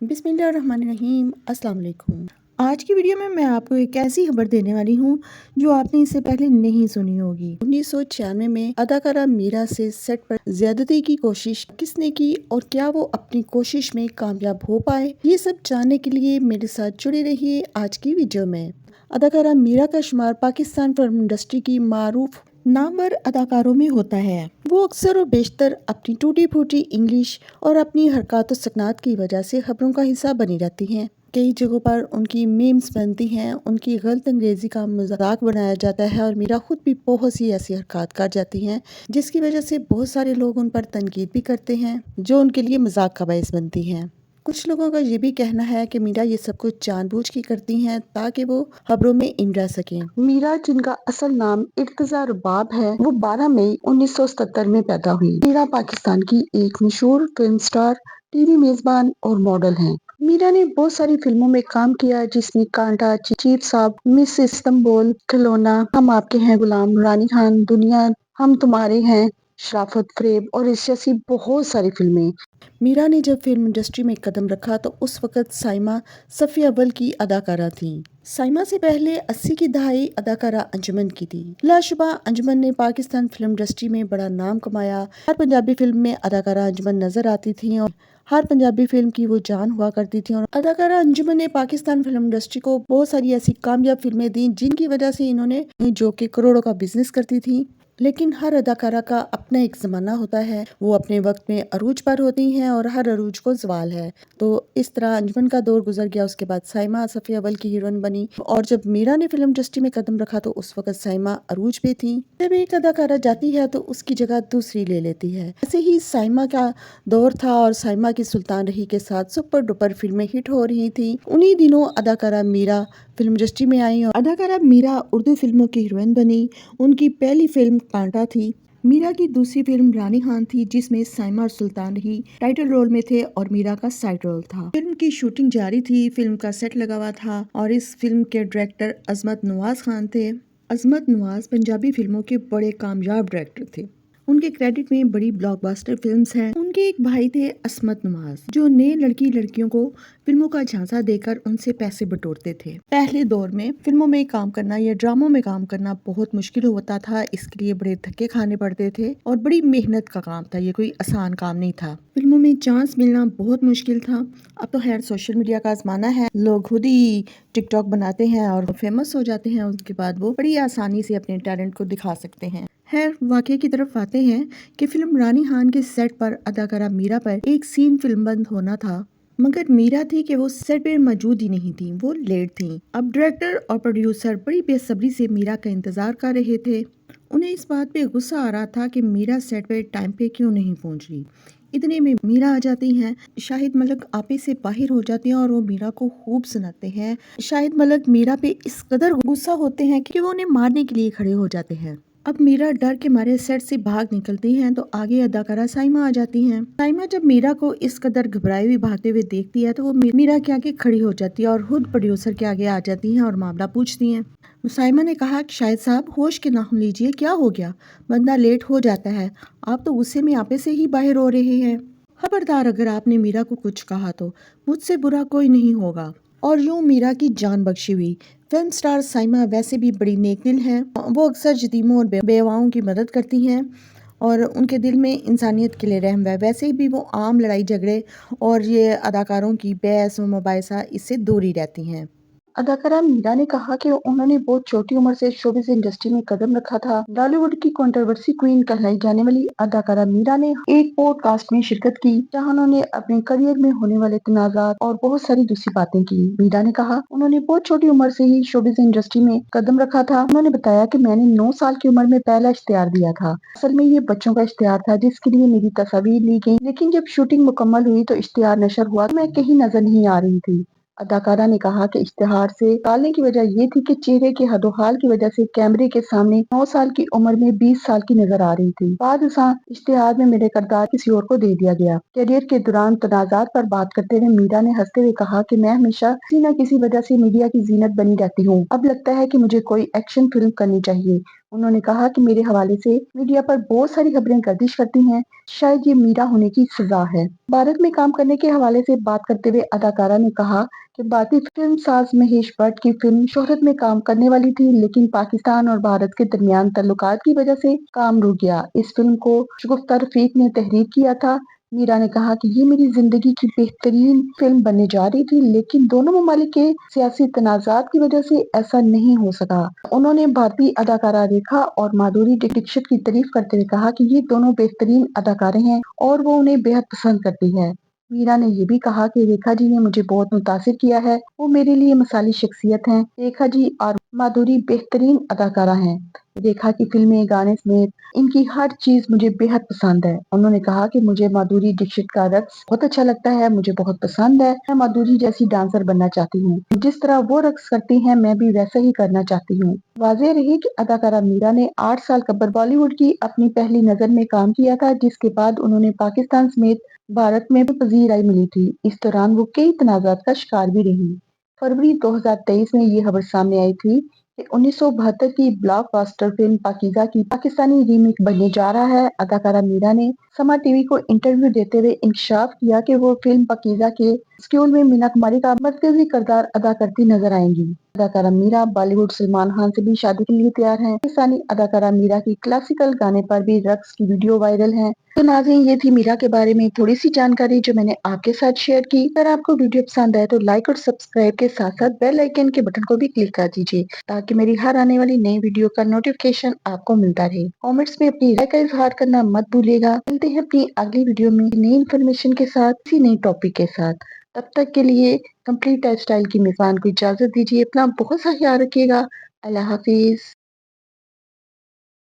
बिस्मिल्लाहिर्रहमानिर्रहीम। अस्सलाम वालेकुम। आज की वीडियो में मैं आपको एक ऐसी खबर देने वाली हूँ जो आपने इससे पहले नहीं सुनी होगी। 1996 में अदाकारा मीरा से सेट पर ज्यादती की कोशिश किसने की और क्या वो अपनी कोशिश में कामयाब हो पाए, ये सब जानने के लिए मेरे साथ जुड़े रहिए आज की वीडियो में। अदाकारा मीरा का शुमार पाकिस्तान फिल्म इंडस्ट्री की मारूफ नामवर अदाकारों में होता है। वो अक्सर और बेशतर अपनी टूटी फूटी इंग्लिश और अपनी हरकत सकनात की वजह से खबरों का हिस्सा बनी रहती हैं। कई जगहों पर उनकी मीम्स बनती हैं, उनकी गलत अंग्रेजी का मजाक बनाया जाता है और मीरा खुद भी बहुत सी ऐसी हरकत कर जाती हैं जिसकी वजह से बहुत सारे लोग उन पर तनकीद भी करते हैं जो उनके लिए मजाक का बायस बनती हैं। कुछ लोगों का ये भी कहना है कि मीरा ये सब कुछ जानबूझ के करती हैं ताकि वो खबरों में इन रह सकें। मीरा, जिनका असल नाम इर्तजा रुबाब है, वो 12 मई 1977 में पैदा हुई। मीरा पाकिस्तान की एक मशहूर फिल्म स्टार, टीवी मेजबान और मॉडल हैं। मीरा ने बहुत सारी फिल्मों में काम किया जिसमें कांटा, चीफ साहब, मिस इस्तांबुल, खिलौना, हम आपके हैं गुलाम, रानी खान, दुनिया, हम तुम्हारे हैं, शराफत, फरेब और इस जैसी बहुत सारी फिल्में। मीरा ने जब फिल्म इंडस्ट्री में कदम रखा तो उस वक़्त साइमा सफ़े अव्वल की अदाकारा थी। साइमा से पहले 80 की दहाई अदाकारा अंजुमन की थी। लाशुबा अंजुमन ने पाकिस्तान फिल्म इंडस्ट्री में बड़ा नाम कमाया। हर पंजाबी फिल्म में अदाकारा अंजुमन नजर आती थी और हर पंजाबी फिल्म की वो जान हुआ करती थी। और अदाकारा अंजुमन ने पाकिस्तान फिल्म इंडस्ट्री को बहुत सारी ऐसी कामयाब फिल्में दी जिनकी वजह से इन्होंने, जो कि करोड़ों का बिजनेस करती थी। लेकिन हर अदाकारा का अपना एक ज़माना होता है, वो अपने वक्त में अरूज पर होती हैं और हर अरूज को ज़वाल है। तो इस तरह अंजुमन का दौर गुजर गया, उसके बाद साइमा सफ़े अव्वल की हीरोइन बनी और जब मीरा ने फिल्म इंडस्ट्री में कदम रखा तो उस वक्त साइमा अरूज पे थी। जब एक अदाकारा जाती है तो उसकी जगह दूसरी ले लेती है। ऐसे ही साइमा का दौर था और साइमा की सुल्तान रही के साथ सुपर डुपर फिल्में हिट हो रही थी। उन्हीं दिनों अदाकारा मीरा फिल्म इंडस्ट्री में आई और अदाकारा मीरा उर्दू फिल्मों की हीरोइन बनी। उनकी पहली फिल्म कांटा थी। मीरा की दूसरी फिल्म रानी खान थी जिसमें साइमा और सुल्तान ही टाइटल रोल में थे और मीरा का साइड रोल था। फिल्म की शूटिंग जारी थी, फिल्म का सेट लगा हुआ था और इस फिल्म के डायरेक्टर अजमत नवाज खान थे। अजमत नवाज पंजाबी फिल्मों के बड़े कामयाब डायरेक्टर थे। उनके क्रेडिट में बड़ी ब्लॉकबस्टर फिल्म्स हैं। उनके एक भाई थे असमत नवाज, जो नए लड़की लड़कियों को फिल्मों का झांसा देकर उनसे पैसे बटोरते थे। पहले दौर में फिल्मों में काम करना या ड्रामों में काम करना बहुत मुश्किल होता था, इसके लिए बड़े धक्के खाने पड़ते थे और बड़ी मेहनत का काम था, ये कोई आसान काम नहीं था। फिल्मों में चांस मिलना बहुत मुश्किल था। अब तो खैर सोशल मीडिया का ज़माना है, लोग खुद ही टिकटॉक बनाते हैं और फेमस हो जाते हैं, उसके बाद वो बड़ी आसानी से अपने टैलेंट को दिखा सकते हैं। खैर वाकये की तरफ आते हैं कि फिल्म रानी खान के सेट पर अदाकारा मीरा पर एक सीन फिल्म बंद होना था, मगर मीरा थी कि वो सेट पर मौजूद ही नहीं थी, वो लेट थी। अब डायरेक्टर और प्रोड्यूसर बड़ी बेसब्री से मीरा का इंतजार कर रहे थे। उन्हें इस बात पे गुस्सा आ रहा था कि मीरा सेट पे टाइम पे क्यों नहीं पहुंच रही। इतने में मीरा आ जाती हैं। शाहिद मलिक आपे से बाहर हो जाते हैं और वो मीरा को खूब सुनाते हैं। शाहिद मलिक मीरा पे इस कदर गुस्सा होते हैं कि वो उन्हें मारने के लिए खड़े हो जाते हैं। अब मीरा डर के मारे सेट से भाग निकलती हैं तो आगे अदाकारा साइमा आ जाती हैं। साइमा जब मीरा को इस कदर घबराई हुई भागते हुए देखती है तो वो मीरा के आगे खड़ी हो जाती है और खुद प्रोड्यूसर के आगे आ जाती हैं और मामला पूछती हैं। साइमा ने कहा कि शाहिद साहब होश के नाम लीजिए, क्या हो गया, बंदा लेट हो जाता है, आप तो गुस्से में आपे से ही बाहर हो रहे हैं। खबरदार अगर आपने मीरा को कुछ कहा तो मुझसे बुरा कोई नहीं होगा। और यूं मीरा की जान बख्शी हुई। फिल्म स्टार साइमा वैसे भी बड़ी नेकदिल हैं, वो अक्सर यतीमों और बेवाओं की मदद करती हैं और उनके दिल में इंसानियत के लिए रहम है। वैसे भी वो आम लड़ाई झगड़े और ये अदाकारों की बहस व मुबाहिसा इससे दूर ही रहती हैं। अदाकारा मीरा ने कहा कि उन्होंने बहुत छोटी उम्र से शोबिस इंडस्ट्री में कदम रखा था। बॉलीवुड की कंट्रोवर्सी क्वीन कहलाई जाने वाली अदाकारा मीरा ने एक पॉडकास्ट में शिरकत की जहां उन्होंने अपने करियर में होने वाले तनाजात और बहुत सारी दूसरी बातें की। मीरा ने कहा उन्होंने बहुत छोटी उम्र से ही शोबिस इंडस्ट्री में कदम रखा था। उन्होंने बताया कि मैंने 9 साल की उम्र में पहला इश्तिहार दिया था। असल में ये बच्चों का इश्तिहार था जिसके लिए मेरी तस्वीर ली गई, लेकिन जब शूटिंग मुकम्मल हुई तो इश्तिहार नशर हुआ तो मैं कहीं नजर नहीं आ रही थी। अदाकारा ने कहा कि इश्तिहार से टालने की वजह ये थी कि चेहरे के हदोहाल की वजह से कैमरे के सामने 9 साल की उम्र में 20 साल की नजर आ रही थी। बाद इश्तिहार में मेरे किरदार किसी और को दे दिया गया। करियर के दौरान तनाजात पर बात करते हुए मीरा ने हंसते हुए कहा कि मैं हमेशा किसी न किसी वजह से मीडिया की जीनत बनी रहती हूँ। अब लगता है कि मुझे कोई एक्शन फिल्म करनी चाहिए। انہوں نے کہا کہ میرے حوالے سے میڈیا پر بہت ساری خبریں گردش کرتی ہیں، شاید یہ میرا ہونے کی سزا ہے۔ بھارت میں کام کرنے کے حوالے سے بات کرتے ہوئے اداکارہ نے کہا کہ بھارتی فلم ساز مہیش بھٹ کی فلم شہرت میں کام کرنے والی تھی، لیکن پاکستان اور بھارت کے درمیان تعلقات کی وجہ سے کام رک گیا۔ اس فلم کو شگفتہ رفیق نے تحریر کیا تھا۔ میرا نے کہا کہ یہ میری زندگی کی بہترین فلم بننے جا رہی تھی، لیکن دونوں ممالک کے سیاسی تنازعات کی وجہ سے ایسا نہیں ہو سکا۔ انہوں نے بھارتی اداکارہ ریکھا اور مادھوری ڈکشت کی تعریف کرتے ہوئے کہا کہ یہ دونوں بہترین اداکاریں ہیں اور وہ انہیں بےحد پسند کرتی ہے۔ میرا نے یہ بھی کہا کہ ریکھا جی نے مجھے بہت متاثر کیا ہے، وہ میرے لیے مثالی شخصیت ہیں۔ ریکھا جی اور مادھوری بہترین اداکارہ ہیں۔ ریکھا کی فلمیں، گانے سمیت ان کی ہر چیز مجھے بےحد پسند ہے۔ انہوں نے کہا کہ مجھے مادھوری ڈکشت کا رقص بہت اچھا لگتا ہے، مجھے بہت پسند ہے۔ میں مادھوری جیسی ڈانسر بننا چاہتی ہوں، جس طرح وہ رقص کرتی ہیں میں بھی ویسا ہی کرنا چاہتی ہوں۔ واضح رہے کہ اداکارہ میرا نے 8 سال قبل بالی ووڈ کی اپنی پہلی نظر میں کام کیا تھا، جس کے بعد انہوں نے پاکستان سمیت بھارت میں بھی پذیرائی ملی تھی۔ اس دوران وہ کئی تنازعات کا شکار بھی رہی۔ فروری 2023 میں یہ خبر سامنے آئی تھی کہ 1972 کی بلاک باسٹر فلم پاکیزہ کی پاکستانی ریمیک بننے جا رہا ہے۔ اداکارہ میرا نے سما ٹی وی کو انٹرویو دیتے ہوئے انکشاف کیا کہ وہ فلم پاکیزہ کے سیکوئل میں مینا کماری کا مرکزی کردار ادا کرتی نظر آئیں گی۔ اداکارہ میرا بالی ووڈ سلمان خان سے بھی شادی کے لیے تیار ہیں۔ پاکستانی اداکارہ میرا کی کلاسیکل گانے پر بھی رقص کی ویڈیو وائرل ہے۔ تو ناظرین، یہ تھی میرا کے بارے میں تھوڑی سی جانکاری جو میں نے آپ کے ساتھ شیئر کی۔ اگر آپ کو ویڈیو پسند آئے تو لائک اور سبسکرائب کے ساتھ ساتھ بیل آئیکن کے بٹن کو بھی کلک کر دیجیے تاکہ میری ہر آنے والی نئی ویڈیو کا نوٹیفیکیشن آپ کو ملتا رہے۔ کامنٹس میں اپنی رائے کا اظہار کرنا مت بھولیے گا۔ ملتے ہیں اپنی اگلی ویڈیو میں نئی انفارمیشن کے ساتھ، کسی نئی ٹاپک کے ساتھ۔ تب تک کے لیے کمپلیٹ لائف سٹائل کی میزبان کو اجازت دیجیے۔ اپنا بہت سا خیال رکھیے گا۔ اللہ حافظ۔